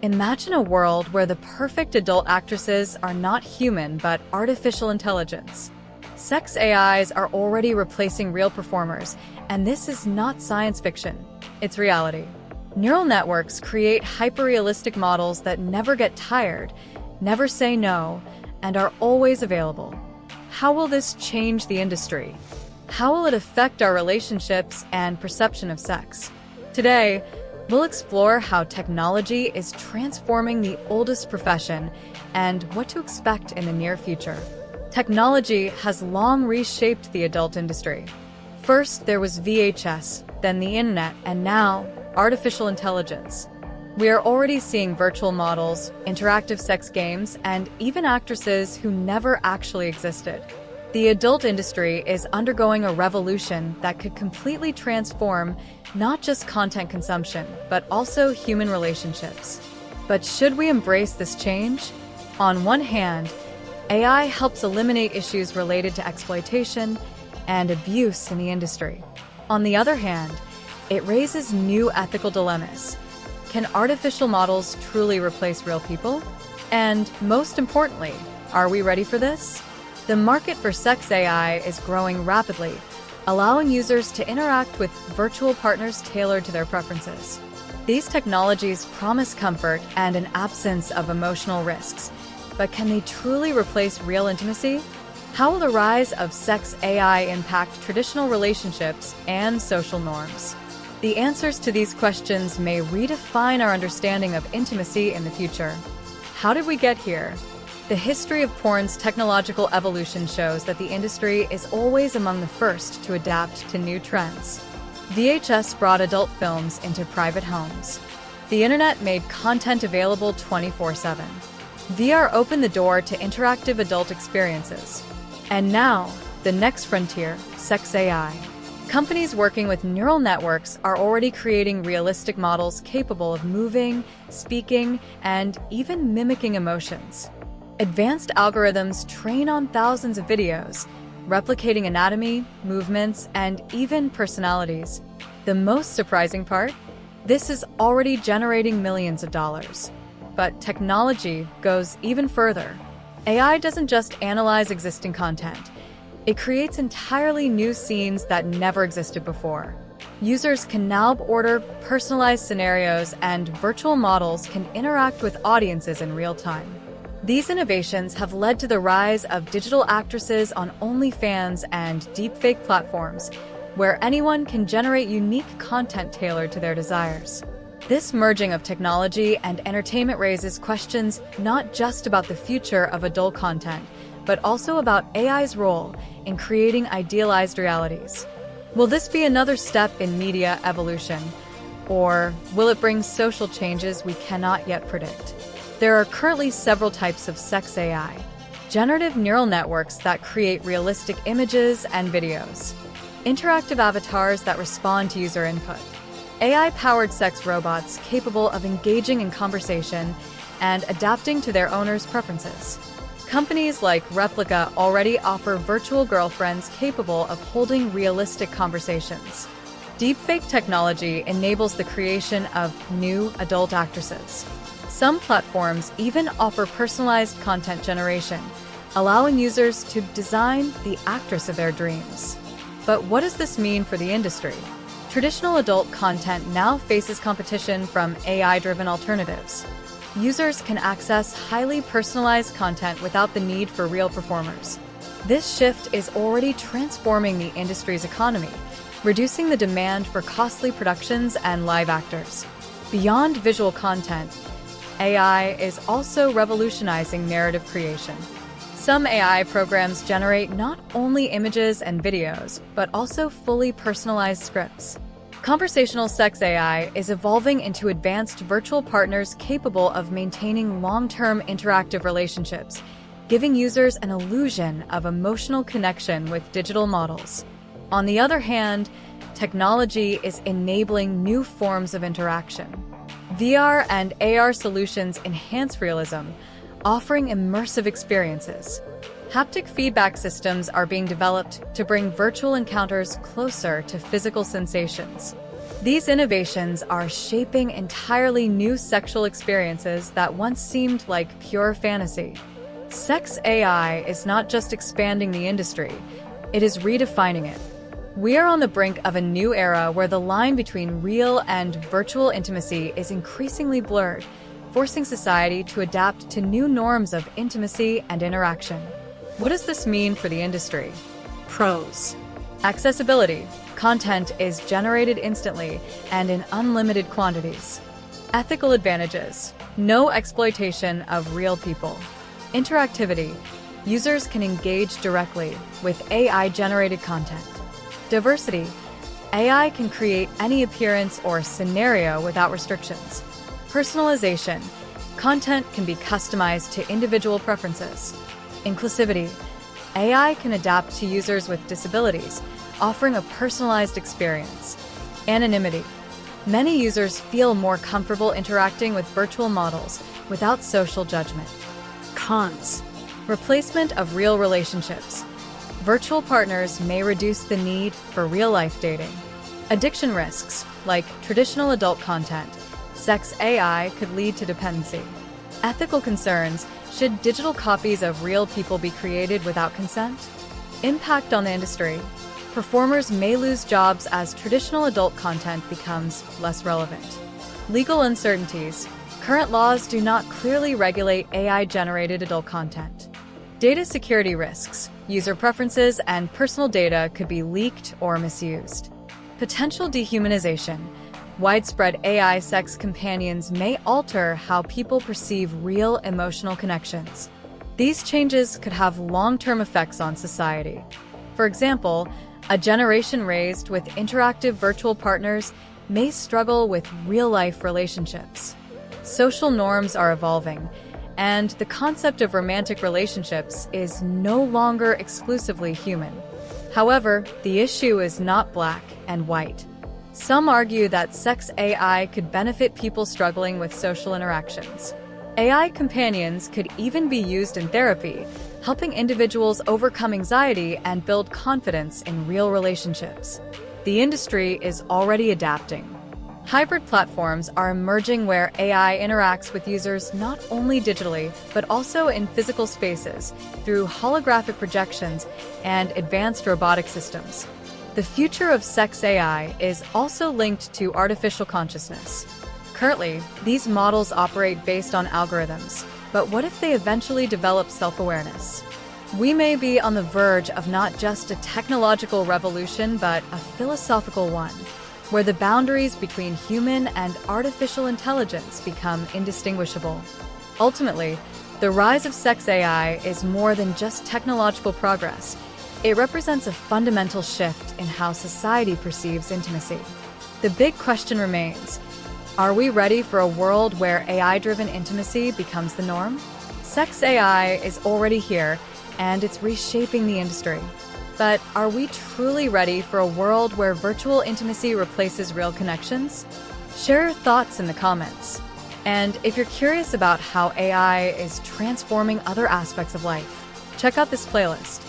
Imagine a world where the perfect adult actresses are not human but artificial intelligence. Sex AIs are already replacing real performers, and this is not science fiction, it's reality. Neural networks create hyper-realistic models that never get tired, never say no, and are always available. How will this change the industry? How will it affect our relationships and perception of sex? Today, we'll explore how technology is transforming the oldest profession and what to expect in the near future. Technology has long reshaped the adult industry. First, there was VHS, then the internet, and now, artificial intelligence. We are already seeing virtual models, interactive sex games, and even actresses who never actually existed. The adult industry is undergoing a revolution that could completely transform not just content consumption, but also human relationships. But should we embrace this change? On one hand, AI helps eliminate issues related to exploitation and abuse in the industry. On the other hand, it raises new ethical dilemmas. Can artificial models truly replace real people? And most importantly, are we ready for this? The market for sex AI is growing rapidly, allowing users to interact with virtual partners tailored to their preferences. These technologies promise comfort and an absence of emotional risks, but can they truly replace real intimacy? How will the rise of sex AI impact traditional relationships and social norms? The answers to these questions may redefine our understanding of intimacy in the future. How did we get here? The history of porn's technological evolution shows that the industry is always among the first to adapt to new trends. VHS brought adult films into private homes. The internet made content available 24/7. VR opened the door to interactive adult experiences. And now, the next frontier, sex AI. Companies working with neural networks are already creating realistic models capable of moving, speaking, and even mimicking emotions. Advanced algorithms train on thousands of videos, replicating anatomy, movements, and even personalities. The most surprising part? This is already generating millions of dollars. But technology goes even further. AI doesn't just analyze existing content. It creates entirely new scenes that never existed before. Users can now order personalized scenarios, and virtual models can interact with audiences in real time. These innovations have led to the rise of digital actresses on OnlyFans and deepfake platforms, where anyone can generate unique content tailored to their desires. This merging of technology and entertainment raises questions not just about the future of adult content, but also about AI's role in creating idealized realities. Will this be another step in media evolution, or will it bring social changes we cannot yet predict? There are currently several types of sex AI. Generative neural networks that create realistic images and videos. Interactive avatars that respond to user input. AI-powered sex robots capable of engaging in conversation and adapting to their owners' preferences. Companies like Replica already offer virtual girlfriends capable of holding realistic conversations. Deepfake technology enables the creation of new adult actresses. Some platforms even offer personalized content generation, allowing users to design the actress of their dreams. But what does this mean for the industry? Traditional adult content now faces competition from AI-driven alternatives. Users can access highly personalized content without the need for real performers. This shift is already transforming the industry's economy, reducing the demand for costly productions and live actors. Beyond visual content, AI is also revolutionizing narrative creation. Some AI programs generate not only images and videos, but also fully personalized scripts. Conversational sex AI is evolving into advanced virtual partners capable of maintaining long-term interactive relationships, giving users an illusion of emotional connection with digital models. On the other hand, technology is enabling new forms of interaction. VR and AR solutions enhance realism, offering immersive experiences. Haptic feedback systems are being developed to bring virtual encounters closer to physical sensations. These innovations are shaping entirely new sexual experiences that once seemed like pure fantasy. Sex AI is not just expanding the industry, it is redefining it. We are on the brink of a new era where the line between real and virtual intimacy is increasingly blurred, forcing society to adapt to new norms of intimacy and interaction. What does this mean for the industry? Pros. Accessibility. Content is generated instantly and in unlimited quantities. Ethical advantages. No exploitation of real people. Interactivity. Users can engage directly with AI-generated content. Diversity. AI can create any appearance or scenario without restrictions. Personalization. Content can be customized to individual preferences. Inclusivity. AI can adapt to users with disabilities, offering a personalized experience. Anonymity. Many users feel more comfortable interacting with virtual models without social judgment. Cons. Replacement of real relationships. Virtual partners may reduce the need for real-life dating. Addiction risks, like traditional adult content, sex AI could lead to dependency. Ethical concerns, should digital copies of real people be created without consent? Impact on the industry. Performers may lose jobs as traditional adult content becomes less relevant. Legal uncertainties. Current laws do not clearly regulate AI-generated adult content. Data security risks. User preferences and personal data could be leaked or misused. Potential dehumanization. Widespread AI sex companions may alter how people perceive real emotional connections. These changes could have long-term effects on society. For example, a generation raised with interactive virtual partners may struggle with real-life relationships. Social norms are evolving, and the concept of romantic relationships is no longer exclusively human. However, the issue is not black and white. Some argue that sex AI could benefit people struggling with social interactions. AI companions could even be used in therapy, helping individuals overcome anxiety and build confidence in real relationships. The industry is already adapting. Hybrid platforms are emerging where AI interacts with users not only digitally, but also in physical spaces through holographic projections and advanced robotic systems. The future of sex AI is also linked to artificial consciousness. Currently, these models operate based on algorithms, but what if they eventually develop self-awareness? We may be on the verge of not just a technological revolution, but a philosophical one, where the boundaries between human and artificial intelligence become indistinguishable. Ultimately, the rise of sex AI is more than just technological progress. It represents a fundamental shift in how society perceives intimacy. The big question remains, are we ready for a world where AI-driven intimacy becomes the norm? Sex AI is already here, and it's reshaping the industry. But are we truly ready for a world where virtual intimacy replaces real connections? Share your thoughts in the comments. And if you're curious about how AI is transforming other aspects of life, check out this playlist.